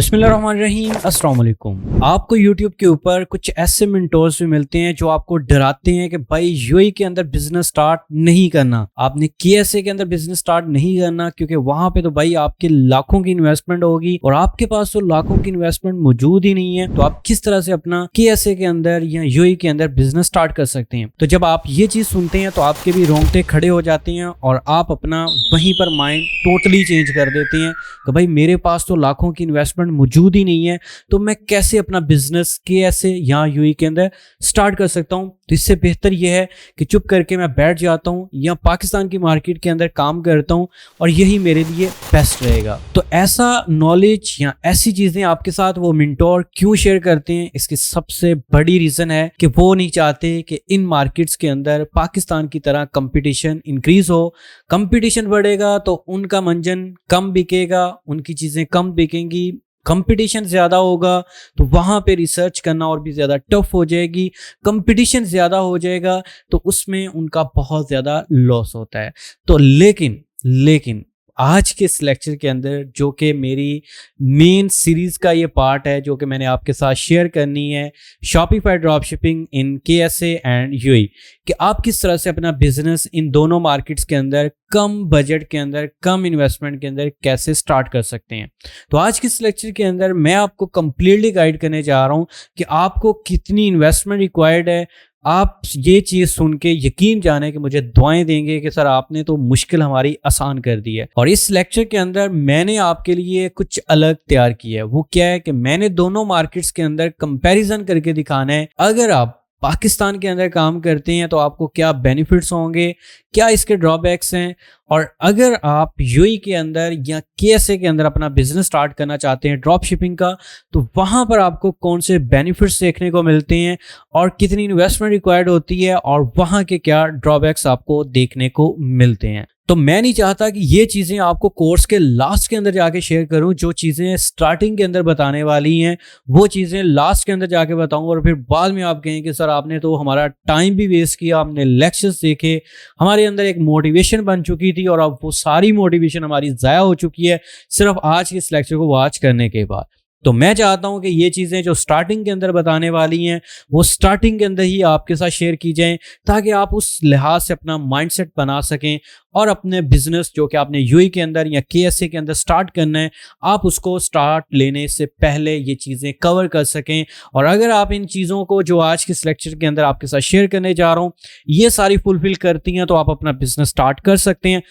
बिस्मिल्लाहिर्रहमानिर्रहीम, अस्सलाम वालेकुम। आपको YouTube के ऊपर कुछ ऐसे मेंटोर्स भी मिलते हैं जो आपको डराते हैं कि भाई यूएई के अंदर बिजनेस स्टार्ट नहीं करना, आपने KSA के अंदर बिजनेस स्टार्ट नहीं करना, क्योंकि वहां पे तो भाई आपके लाखों की इन्वेस्टमेंट होगी और आपके पास तो लाखों की इन्वेस्टमेंट मौजूद ही नहीं है। तो आप किस तरह से अपना KSA के अंदर या यूएई के अंदर बिजनेस स्टार्ट कर सकते हैं। तो जब आप ये चीज सुनते हैं तो आपके भी रोंगटे खड़े हो जाते हैं और आप अपना वहीं पर माइंड टोटली चेंज कर देते हैं कि भाई मेरे पास तो लाखों की इन्वेस्टमेंट मौजूद ही नहीं है, तो मैं कैसे अपना बिजनेस KSA या यूएई के अंदर स्टार्ट कर सकता हूं। तो इससे बेहतर यह है कि चुप करके मैं बैठ जाता हूं या पाकिस्तान की मार्केट के अंदर काम करता हूं और यही मेरे लिए बेस्ट रहेगा। तो ऐसा नॉलेज या ऐसी चीजें आपके साथ वो मेंटोर क्यों शेयर करते हैं, इसकी सबसे बड़ी रीजन है कि वो नहीं चाहते कि इन मार्केट्स के अंदर पाकिस्तान की तरह कंपटीशन इंक्रीज हो। कंपटीशन बढ़ेगा तो उनका मंजन कम बिकेगा, उनकी चीजें कम बिकेंगी। कंपटीशन ज्यादा होगा तो वहां पे रिसर्च करना और भी ज्यादा टफ हो जाएगी। कंपटीशन ज्यादा हो जाएगा तो उसमें उनका बहुत ज्यादा लॉस होता है। तो लेकिन आज के इस लेक्चर के अंदर, जो कि मेरी मेन सीरीज का ये पार्ट है, जो कि मैंने आपके साथ शेयर करनी है, Shopify dropshipping in KSA and UAE, कि आप किस तरह से अपना बिजनेस इन दोनों मार्केट्स के अंदर कम बजट के अंदर, कम इन्वेस्टमेंट के अंदर कैसे स्टार्ट कर सकते हैं। तो आज के इस लेक्चर के अंदर मैं आपको कंप्लीटली गाइड करने जा रहा हूं कि आपको कितनी इन्वेस्टमेंट रिक्वायर्ड है। आप ये चीज सुन के यकीन जाने कि मुझे दुआएं देंगे कि सर आपने तो मुश्किल हमारी आसान कर दी है। और इस लेक्चर के अंदर मैंने आपके लिए कुछ अलग तैयार किया है। वो क्या है कि मैंने दोनों मार्केट्स के अंदर कंपैरिजन करके दिखाना है। अगर आप पाकिस्तान के अंदर काम करते हैं तो आपको क्या बेनिफिट्स होंगे, क्या इसके ड्रॉबैक्स हैं, और अगर आप यूएई के अंदर या KSA के अंदर अपना बिजनेस स्टार्ट करना चाहते हैं ड्रॉप शिपिंग का, तो वहां पर आपको कौन से बेनिफिट्स देखने को मिलते हैं और कितनी इन्वेस्टमेंट रिक्वायर्ड होती है और वहां के क्या ड्रॉबैक्स आपको देखने को मिलते हैं। तो मैं नहीं चाहता कि ये चीजें आपको कोर्स के लास्ट के अंदर जाके शेयर करूं। जो चीजें स्टार्टिंग के अंदर बताने वाली हैं वो चीजें लास्ट के अंदर जाके बताऊं और फिर बाद में आप कहें कि सर आपने तो हमारा टाइम भी वेस्ट किया, आपने लेक्चर्स देखे, हमारे अंदर एक मोटिवेशन बन चुकी थी और अब वो सारी मोटिवेशन हमारी ज़ाया हो चुकी है सिर्फ आज के इस लेक्चर को वॉच करने के बाद। तो मैं चाहता हूं कि ये चीज़ें जो स्टार्टिंग के अंदर बताने वाली हैं वो स्टार्टिंग के अंदर ही आपके साथ शेयर की जाएं, ताकि आप उस लिहाज से अपना माइंडसेट बना सकें और अपने बिजनेस जो कि आपने यूएई के अंदर या KSA के अंदर स्टार्ट करना है, आप उसको स्टार्ट लेने से पहले ये चीज़ें कवर कर सकें। और अगर आप इन चीज़ों को जो आज के इस लेक्चर के अंदर आपके साथ शेयर करने जा रहा हूँ ये सारी फुलफिल करती हैं तो आप अपना बिजनेस स्टार्ट कर सकते हैं,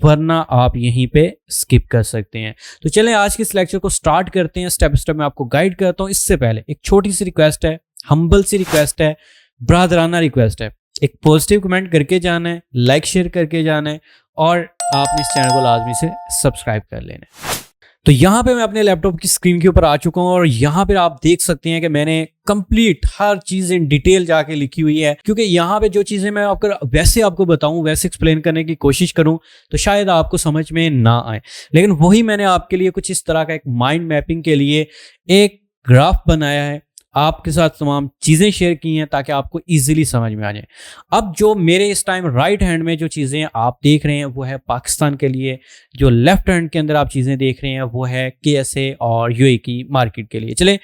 वरना आप यहीं पे स्किप कर सकते हैं। तो चलें आज के इस लेक्चर को स्टार्ट करते हैं। स्टेप स्टेप मैं आपको गाइड करता हूँ। इससे पहले एक छोटी सी रिक्वेस्ट है, हम्बल सी रिक्वेस्ट है, ब्रादराना रिक्वेस्ट है। एक पॉजिटिव कमेंट करके जाना है, लाइक शेयर करके जाना है और आपने इस चैनल को लाजमी से सब्सक्राइब कर लेना है। तो यहाँ पे मैं अपने लैपटॉप की स्क्रीन के ऊपर आ चुका हूँ और यहाँ पे आप देख सकते हैं कि मैंने कंप्लीट हर चीज इन डिटेल जाके लिखी हुई है, क्योंकि यहाँ पे जो चीजें मैं वैसे आपको बताऊं, वैसे एक्सप्लेन करने की कोशिश करूं तो शायद आपको समझ में ना आए। लेकिन वही मैंने आपके लिए कुछ इस तरह का एक माइंड मैपिंग के लिए एक ग्राफ बनाया है, आपके साथ तमाम चीज़ें शेयर की हैं ताकि आपको इजीली समझ में आ जाए। अब जो मेरे इस टाइम राइट हैंड में जो चीज़ें आप देख रहे हैं वो है पाकिस्तान के लिए, जो लेफ्ट हैंड के अंदर आप चीज़ें देख रहे हैं वो है KSA और यूएई की मार्केट के लिए। चले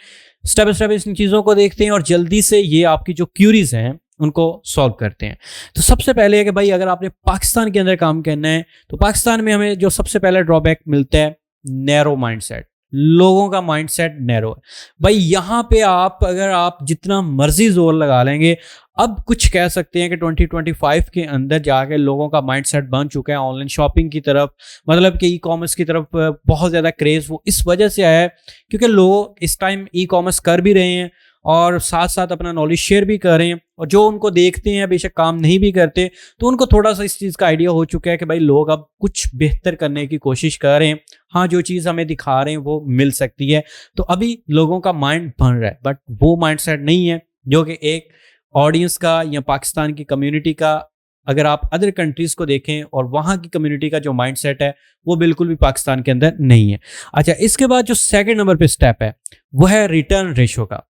स्टेप बाय स्टेप इन चीज़ों को देखते हैं और जल्दी से ये आपकी जो क्यूरीज हैं उनको सॉल्व करते हैं। तो सबसे पहले है कि भाई अगर आपने पाकिस्तान के अंदर काम करना है तो पाकिस्तान में हमें जो सबसे पहला ड्रॉबैक मिलता है, नैरो माइंडसेट। लोगों का माइंडसेट नैरो है भाई। यहाँ पे अगर आप जितना मर्जी जोर लगा लेंगे, अब कुछ कह सकते हैं कि 2025 के अंदर जाके लोगों का माइंडसेट बन चुका है ऑनलाइन शॉपिंग की तरफ, मतलब कि ई-कॉमर्स की तरफ बहुत ज़्यादा क्रेज़ वो इस वजह से आया है क्योंकि लोग इस टाइम ई-कॉमर्स कर भी रहे हैं और साथ साथ अपना नॉलेज शेयर भी कर रहे हैं, और जो उनको देखते हैं बेशक काम नहीं भी करते तो उनको थोड़ा सा इस चीज़ का आइडिया हो चुका है कि भाई लोग अब कुछ बेहतर करने की कोशिश कर रहे हैं। हाँ, जो चीज़ हमें दिखा रहे हैं वो मिल सकती है, तो अभी लोगों का माइंड बन रहा है, बट वो माइंडसेट नहीं है जो कि एक ऑडियंस का या पाकिस्तान की कम्युनिटी का, अगर आप अदर कंट्रीज़ को देखें और वहाँ की कम्युनिटी का जो माइंडसेट है वो बिल्कुल भी पाकिस्तान के अंदर नहीं है। अच्छा, इसके बाद जो सेकंड नंबर पे स्टेप है वो है रिटर्न रेशो का।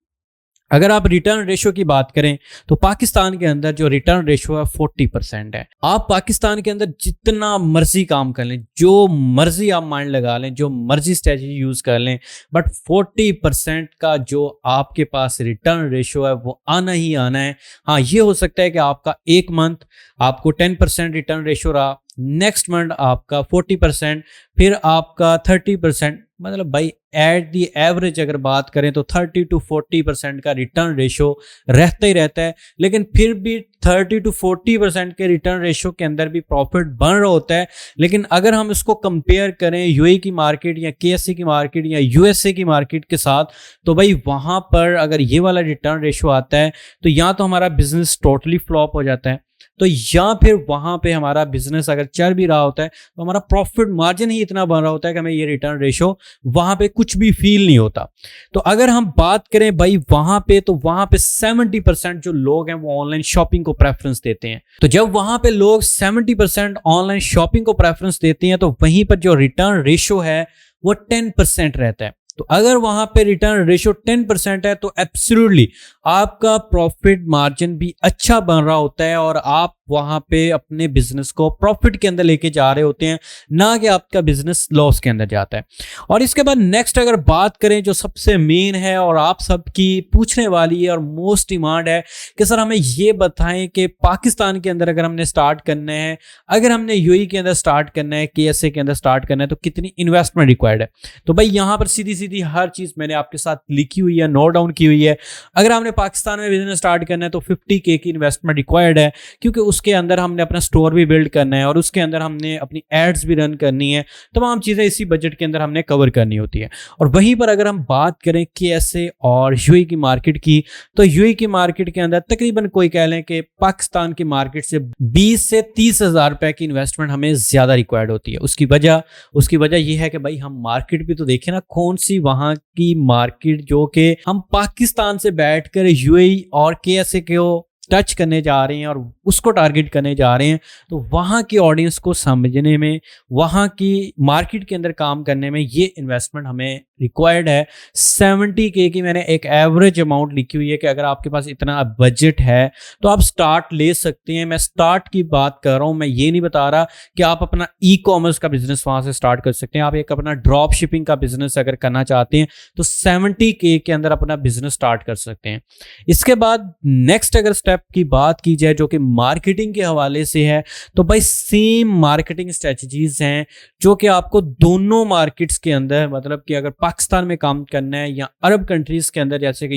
अगर आप रिटर्न रेशो की बात करें तो पाकिस्तान के अंदर जो रिटर्न रेशो है 40% है। आप पाकिस्तान के अंदर जितना मर्जी काम कर लें, जो मर्जी आप माइंड लगा लें, जो मर्जी स्ट्रेटजी यूज कर लें, बट 40% का जो आपके पास रिटर्न रेशो है वो आना ही आना है। हाँ, ये हो सकता है कि आपका एक मंथ आपको 10% रिटर्न रेशो रहा, नेक्स्ट मंथ आपका 40%, फिर आपका 30%। मतलब भाई एट दी एवरेज अगर बात करें तो 30 to 40% का रिटर्न रेशो रहता ही रहता है। लेकिन फिर भी 30 to 40% के रिटर्न रेशो के अंदर भी प्रॉफिट बन रहा होता है। लेकिन अगर हम इसको कंपेयर करें यूएई की मार्केट या केएसए की मार्केट या यूएसए की मार्केट के साथ, तो भाई वहां पर अगर ये वाला रिटर्न रेशो आता है तो या तो हमारा बिजनेस टोटली फ्लॉप हो जाता है, तो या फिर वहां पे हमारा बिजनेस अगर चल भी रहा होता है तो हमारा प्रॉफिट मार्जिन ही इतना बन रहा होता है कि हमें ये रिटर्न रेशो वहां पे कुछ भी फील नहीं होता। तो अगर हम बात करें भाई वहां पे, तो वहां पे 70% जो लोग हैं वो ऑनलाइन शॉपिंग को प्रेफरेंस देते हैं। तो जब वहां पे लोग 70% ऑनलाइन शॉपिंग को प्रेफरेंस देते हैं तो वहीं पर जो रिटर्न रेशो है वो 10% रहता है। तो अगर वहां पे रिटर्न रेशो 10% है तो एब्सोल्युटली आपका प्रॉफिट मार्जिन भी अच्छा बन रहा होता है और आप वहां पे अपने बिजनेस को प्रॉफिट के अंदर लेके जा रहे होते हैं, ना कि आपका बिजनेस लॉस के अंदर जाता है। और इसके बाद नेक्स्ट अगर बात करें जो सबसे मेन है और आप सबकी पूछने वाली है और मोस्ट डिमांड है कि सर हमें ये बताएं कि पाकिस्तान के अंदर अगर हमने स्टार्ट करना है, अगर हमने यूएई के अंदर स्टार्ट करना है, केएसए के अंदर स्टार्ट करना है, तो कितनी इन्वेस्टमेंट रिक्वायर्ड है। तो भाई यहां पर सीधी सीधी हर चीज मैंने आपके साथ लिखी हुई है, नोट डाउन की हुई है। अगर हमने पाकिस्तान में बिजनेस स्टार्ट करना है तो 50K की इन्वेस्टमेंट रिक्वायर्ड है, क्योंकि उसके अंदर हमने अपना स्टोर भी बिल्ड करना है और उसके अंदर हमने अपनी एड्स भी रन करनी है। तमाम चीजें इसी बजट के अंदर हमने कवर करनी होती है। और वहीं पर अगर हम बात करें केएसए और यूएई की मार्केट की, तो यूएई की मार्केट के अंदर तकरीबन कोई कह लें कि पाकिस्तान की मार्केट से 20 से 30 हजार रुपए की इन्वेस्टमेंट हमें ज्यादा रिक्वायर्ड होती है। उसकी वजह यह है कि भाई हम मार्केट भी तो देखें ना, कौन सी वहां की मार्केट जो कि हम पाकिस्तान से बैठकर यूएई और केएसए को टच करने जा रहे हैं और उसको टारगेट करने जा रहे हैं, तो वहां की ऑडियंस को समझने में, वहां की मार्केट के अंदर काम करने में ये इन्वेस्टमेंट हमें रिक्वायर्ड है। 70K की मैंने एक एवरेज अमाउंट लिखी हुई है कि अगर आपके पास इतना बजट है तो आप स्टार्ट ले सकते हैं। मैं स्टार्ट की बात कर रहा हूं, मैं ये नहीं बता रहा कि आप अपना ई कॉमर्स का बिजनेस वहां से स्टार्ट कर सकते हैं। आप एक अपना ड्रॉप शिपिंग का बिजनेस अगर करना चाहते हैं तो 70K के अंदर अपना बिजनेस स्टार्ट कर सकते हैं। इसके बाद नेक्स्ट अगर स्टेप की बात की जाए जो कि मार्केटिंग के हवाले से है, तो भाई सेम मार्केटिंग स्ट्रेटजीज हैं जो कि आपको दोनों मार्केट्स के अंदर, मतलब कि अगर पाकिस्तान में काम करना है या अरब कंट्रीज के अंदर जैसे कि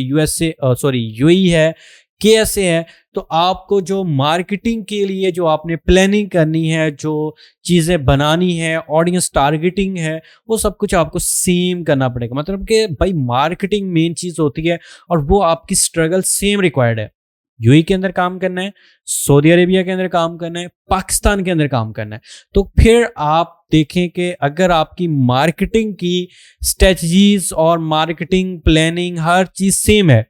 यूएई है, केएसए है, तो आपको जो मार्केटिंग के लिए जो आपने प्लानिंग करनी है, जो चीजें बनानी है, ऑडियंस टारगेटिंग है, वो सब कुछ आपको सेम करना पड़ेगा। मतलब कि भाई मार्केटिंग मेन चीज होती है और वो आपकी स्ट्रगल सेम रिक्वायर्ड है। यूएई के अंदर काम करना है, सऊदी अरेबिया के अंदर काम करना है, पाकिस्तान के अंदर काम करना है, तो फिर आप देखें कि अगर आपकी मार्केटिंग की स्ट्रेटजीज और मार्केटिंग प्लानिंग हर चीज सेम है,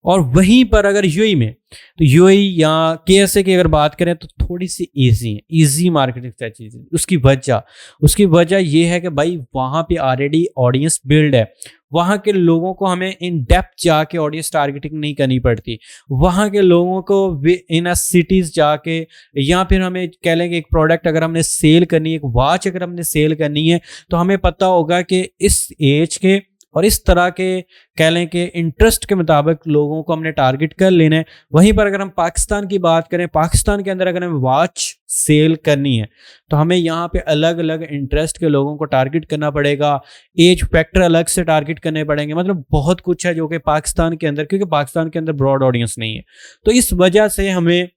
और वहीं पर अगर यूएई में, तो यूएई या केएसए की अगर बात करें तो थोड़ी सी इजी मार्केटिंग स्ट्रेटजी। उसकी वजह ये है कि भाई वहां पे ऑलरेडी ऑडियंस बिल्ड है, वहां के लोगों को हमें इन डेप्थ जाके ऑडियंस टारगेटिंग नहीं करनी पड़ती। वहां के लोगों को इन सिटीज जाके, या फिर हमें कह लेंगे एक प्रोडक्ट अगर हमने सेल करनी है, एक वॉच अगर हमने सेल करनी है, तो हमें पता होगा कि इस एज के और इस तरह के कह लें कि इंटरेस्ट के मुताबिक लोगों को हमने टारगेट कर लेना है। वहीं पर अगर हम पाकिस्तान की बात करें, पाकिस्तान के अंदर अगर हमें वॉच सेल करनी है तो हमें यहाँ पे अलग अलग इंटरेस्ट के लोगों को टारगेट करना पड़ेगा, एज फैक्टर अलग से टारगेट करने पड़ेंगे। मतलब बहुत कुछ है जो कि पाकिस्तान के अंदर, क्योंकि पाकिस्तान के अंदर ब्रॉड ऑडियंस नहीं है, तो इस वजह से हमें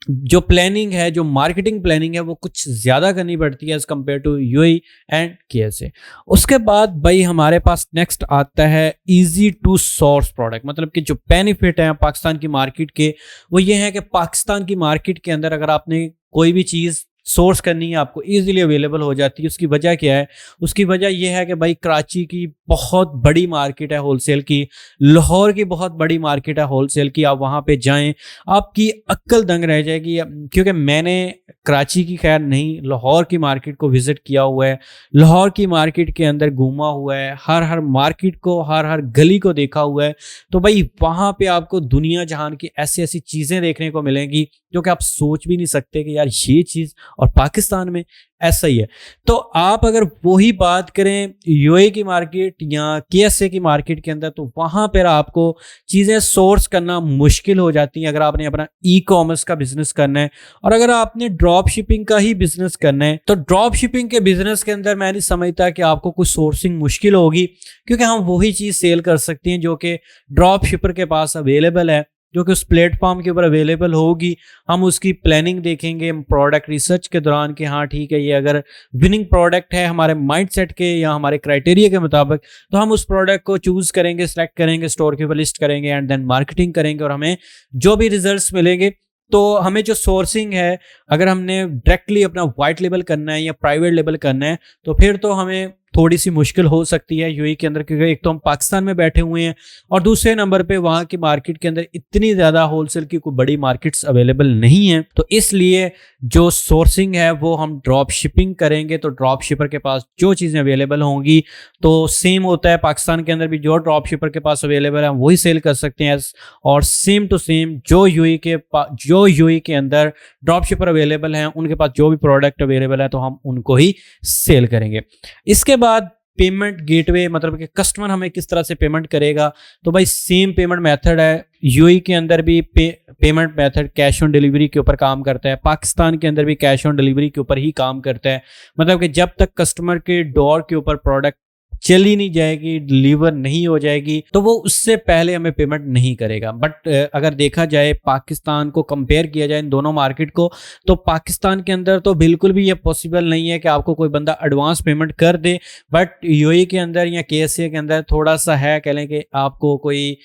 जो प्लानिंग है, जो मार्केटिंग प्लानिंग है, वो कुछ ज्यादा करनी पड़ती है as compare to UAE and KSA. उसके बाद भाई हमारे पास नेक्स्ट आता है इजी टू सोर्स प्रोडक्ट। मतलब कि जो बेनिफिट है पाकिस्तान की मार्केट के, वो ये है कि पाकिस्तान की मार्केट के अंदर अगर आपने कोई भी चीज सोर्स करनी है आपको ईजिली अवेलेबल हो जाती है। उसकी वजह क्या है? उसकी वजह यह है कि भाई कराची की बहुत बड़ी मार्केट है होलसेल की, लाहौर की बहुत बड़ी मार्केट है होलसेल की। आप वहाँ पे जाएं, आपकी अक्ल दंग रह जाएगी। क्योंकि मैंने कराची की खैर नहीं, लाहौर की मार्केट को विजिट किया हुआ है, लाहौर की मार्केट के अंदर घूमा हुआ है, हर हर मार्केट को, हर हर गली को देखा हुआ है। तो भाई वहाँ पे आपको दुनिया जहान की ऐसी ऐसी चीज़ें देखने को मिलेंगी जो कि आप सोच भी नहीं सकते कि यार ये चीज़ और पाकिस्तान में ऐसा ही है। तो आप अगर वही बात करें यूएई की मार्केट या केएसए की मार्केट के अंदर, तो वहां पर आपको चीजें सोर्स करना मुश्किल हो जाती हैं अगर आपने अपना ई कॉमर्स का बिजनेस करना है। और अगर आपने ड्रॉप शिपिंग का ही बिजनेस करना है, तो ड्रॉप शिपिंग के बिजनेस के अंदर मैं नहीं समझता कि आपको कुछ सोर्सिंग मुश्किल होगी, क्योंकि हम वही चीज सेल कर सकते हैं जो कि ड्रॉप शिपर के पास अवेलेबल है, जो कि उस प्लेटफॉर्म के ऊपर अवेलेबल होगी। हम उसकी प्लानिंग देखेंगे प्रोडक्ट रिसर्च के दौरान कि हाँ ठीक है, ये अगर विनिंग प्रोडक्ट है हमारे माइंडसेट के या हमारे क्राइटेरिया के मुताबिक, तो हम उस प्रोडक्ट को चूज करेंगे, सेलेक्ट करेंगे, स्टोर के ऊपर लिस्ट करेंगे एंड देन मार्केटिंग करेंगे, और हमें जो भी रिजल्ट्स मिलेंगे, तो हमें जो सोर्सिंग है, अगर हमने डायरेक्टली अपना वाइट लेबल करना है या प्राइवेट लेबल करना है, तो फिर तो हमें थोड़ी सी मुश्किल हो सकती है यूएई के अंदर, क्योंकि एक तो हम पाकिस्तान में बैठे हुए हैं और दूसरे नंबर पे वहाँ की मार्केट के अंदर इतनी ज़्यादा होलसेल की कोई बड़ी मार्केट्स अवेलेबल नहीं है। तो इसलिए जो सोर्सिंग है वो हम ड्रॉप शिपिंग करेंगे, तो ड्रॉप शिपर के पास जो चीज़ें अवेलेबल होंगी, तो सेम होता है पाकिस्तान के अंदर भी, जो ड्रॉप शिपर के पास अवेलेबल है वही सेल कर सकते हैं। और सेम टू सेम जो यूएई के अंदर ड्रॉप शिपर अवेलेबल हैं, उनके पास जो भी प्रोडक्ट अवेलेबल है तो हम उनको ही सेल करेंगे। इसके बाद पेमेंट गेटवे, मतलब कि कस्टमर हमें किस तरह से पेमेंट करेगा, तो भाई सेम पेमेंट मेथड है। यूएई के अंदर भी payment method cash on delivery के ऊपर काम करता है, पाकिस्तान के अंदर भी कैश ऑन डिलीवरी के ऊपर ही काम करता है। मतलब कि जब तक कस्टमर के डोर के ऊपर प्रोडक्ट चली नहीं जाएगी, डिलीवर नहीं हो जाएगी, तो वो उससे पहले हमें पेमेंट नहीं करेगा। बट अगर देखा जाए, पाकिस्तान को कंपेयर किया जाए इन दोनों मार्केट को, तो पाकिस्तान के अंदर तो बिल्कुल भी ये पॉसिबल नहीं है कि आपको कोई बंदा एडवांस पेमेंट कर दे। बट यूएई के अंदर या केएसए के अंदर थोड़ा सा है, कह लें कि आपको कोई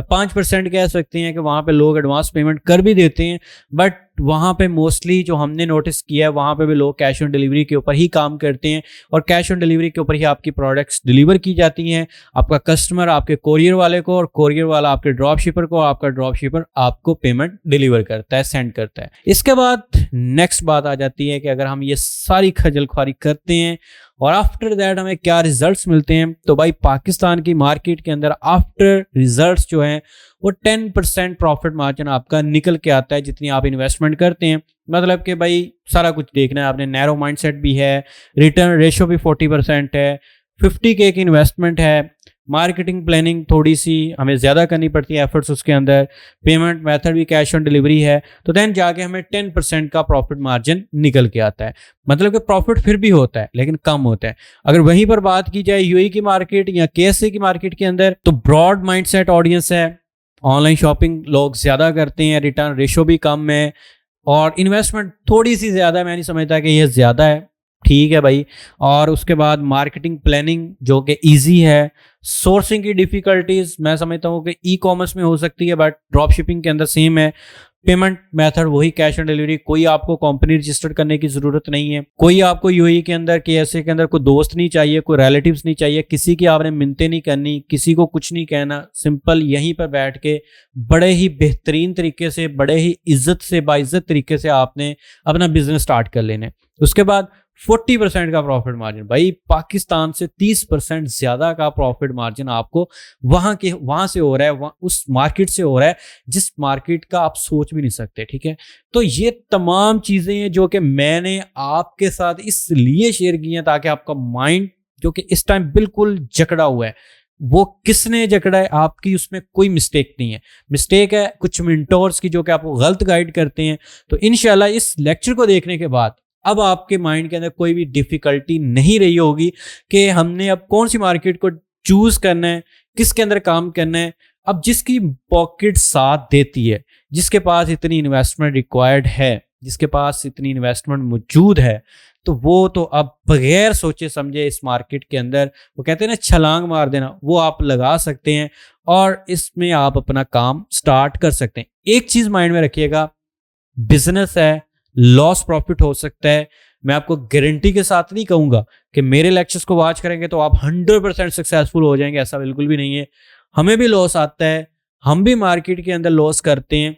5% कह सकते हैं कि वहाँ पे लोग एडवांस पेमेंट कर भी देते हैं। बट वहाँ पे मोस्टली जो हमने नोटिस किया है, वहाँ पे भी लोग कैश ऑन डिलीवरी के ऊपर ही काम करते हैं और कैश ऑन डिलीवरी के ऊपर ही आपकी प्रोडक्ट्स डिलीवर की जाती हैं। आपका कस्टमर आपके कोरियर वाले को, और कोरियर वाला आपके ड्रॉप शिपर को, आपका ड्रॉप शिपर आपको पेमेंट डिलीवर करता है, सेंड करता है। इसके बाद नेक्स्ट बात आ जाती है कि अगर हम ये सारी खजल ख्वारी करते हैं और आफ्टर दैट हमें क्या रिजल्ट्स मिलते हैं, तो भाई पाकिस्तान की मार्केट के अंदर आफ्टर रिजल्ट्स जो हैं वो 10% प्रॉफिट मार्जिन आपका निकल के आता है, जितनी आप इन्वेस्टमेंट करते हैं। मतलब कि भाई सारा कुछ देखना है आपने, नैरो माइंडसेट भी है, रिटर्न रेशियो भी 40% है, 50K की इन्वेस्टमेंट है, मार्केटिंग प्लानिंग थोड़ी सी हमें ज़्यादा करनी पड़ती है एफर्ट्स उसके अंदर, पेमेंट मेथड भी कैश ऑन डिलीवरी है, तो देन जाके हमें 10% का प्रॉफिट मार्जिन निकल के आता है। मतलब कि प्रॉफिट फिर भी होता है लेकिन कम होता है। अगर वहीं पर बात की जाए यूएई की मार्केट या केएसए की मार्केट के अंदर, तो ब्रॉड माइंडसेट ऑडियंस है, ऑनलाइन शॉपिंग लोग ज़्यादा करते हैं, रिटर्न रेशियो भी कम है और इन्वेस्टमेंट थोड़ी सी ज़्यादा है। मैं नहीं समझता कि ये ज़्यादा है, ठीक है भाई। और उसके बाद मार्केटिंग प्लानिंग जो कि इजी है। सोर्सिंग की डिफिकल्टीज मैं समझता हूँ कि ई कॉमर्स में हो सकती है, बट ड्रॉप शिपिंग के अंदर सेम है। पेमेंट मेथड वही कैश ऑन डिलीवरी, कोई आपको कंपनी रजिस्टर्ड करने की जरूरत नहीं है, कोई आपको यूएई के अंदर केएसए के अंदर कोई दोस्त नहीं चाहिए, कोई रिलेटिव्स नहीं चाहिए, किसी की आपने मिन्नतें नहीं करनी, किसी को कुछ नहीं कहना। सिंपल यहीं पर बैठ के बड़े ही बेहतरीन तरीके से, बड़े ही इज्जत से, बाइज्जत तरीके से आपने अपना बिजनेस स्टार्ट कर लेना है। उसके बाद 40% का प्रॉफिट मार्जिन, भाई पाकिस्तान से 30% ज्यादा का प्रॉफिट मार्जिन आपको वहां से हो रहा है, उस मार्केट से हो रहा है जिस मार्केट का आप सोच भी नहीं सकते। ठीक है, तो ये तमाम चीजें हैं जो कि मैंने आपके साथ इसलिए शेयर की हैं ताकि आपका माइंड जो कि इस टाइम बिल्कुल जकड़ा हुआ है, वो किसने जकड़ा है, आपकी उसमें कोई मिस्टेक नहीं है। मिस्टेक है कुछ मेंटोर्स की जो कि आपको गलत गाइड करते हैं। तो इंशाल्लाह इस लेक्चर को देखने के बाद अब आपके माइंड के अंदर कोई भी डिफिकल्टी नहीं रही होगी कि हमने अब कौन सी मार्केट को चूज करना है, किसके अंदर काम करना है। अब जिसकी पॉकेट साथ देती है, जिसके पास इतनी इन्वेस्टमेंट रिक्वायर्ड है, जिसके पास इतनी इन्वेस्टमेंट मौजूद है, तो वो तो अब बगैर सोचे समझे इस मार्केट के अंदर, वो कहते हैं ना छलांग मार देना, वो आप लगा सकते हैं और इसमें आप अपना काम स्टार्ट कर सकते हैं। एक चीज माइंड में रखिएगा, बिजनेस है, लॉस प्रॉफिट हो सकता है। मैं आपको गारंटी के साथ नहीं कहूंगा कि मेरे लेक्चर्स को वॉच करेंगे तो आप 100% सक्सेसफुल हो जाएंगे, ऐसा बिल्कुल भी नहीं है। हमें भी लॉस आता है, हम भी मार्केट के अंदर लॉस करते हैं,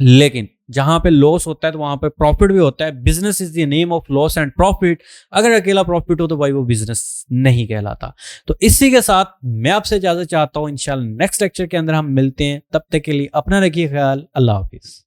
लेकिन जहां पे लॉस होता है तो वहां पे प्रॉफिट भी होता है। Business is the name of loss and profit. अगर अकेला प्रॉफिट हो तो भाई वो बिजनेस नहीं कहलाता। तो इसी के साथ मैं आपसे इजाजत चाहता हूं, इंशाल्लाह नेक्स्ट लेक्चर के अंदर हम मिलते हैं। तब तक के लिए अपना रखिए ख्याल। अल्लाह हाफिज।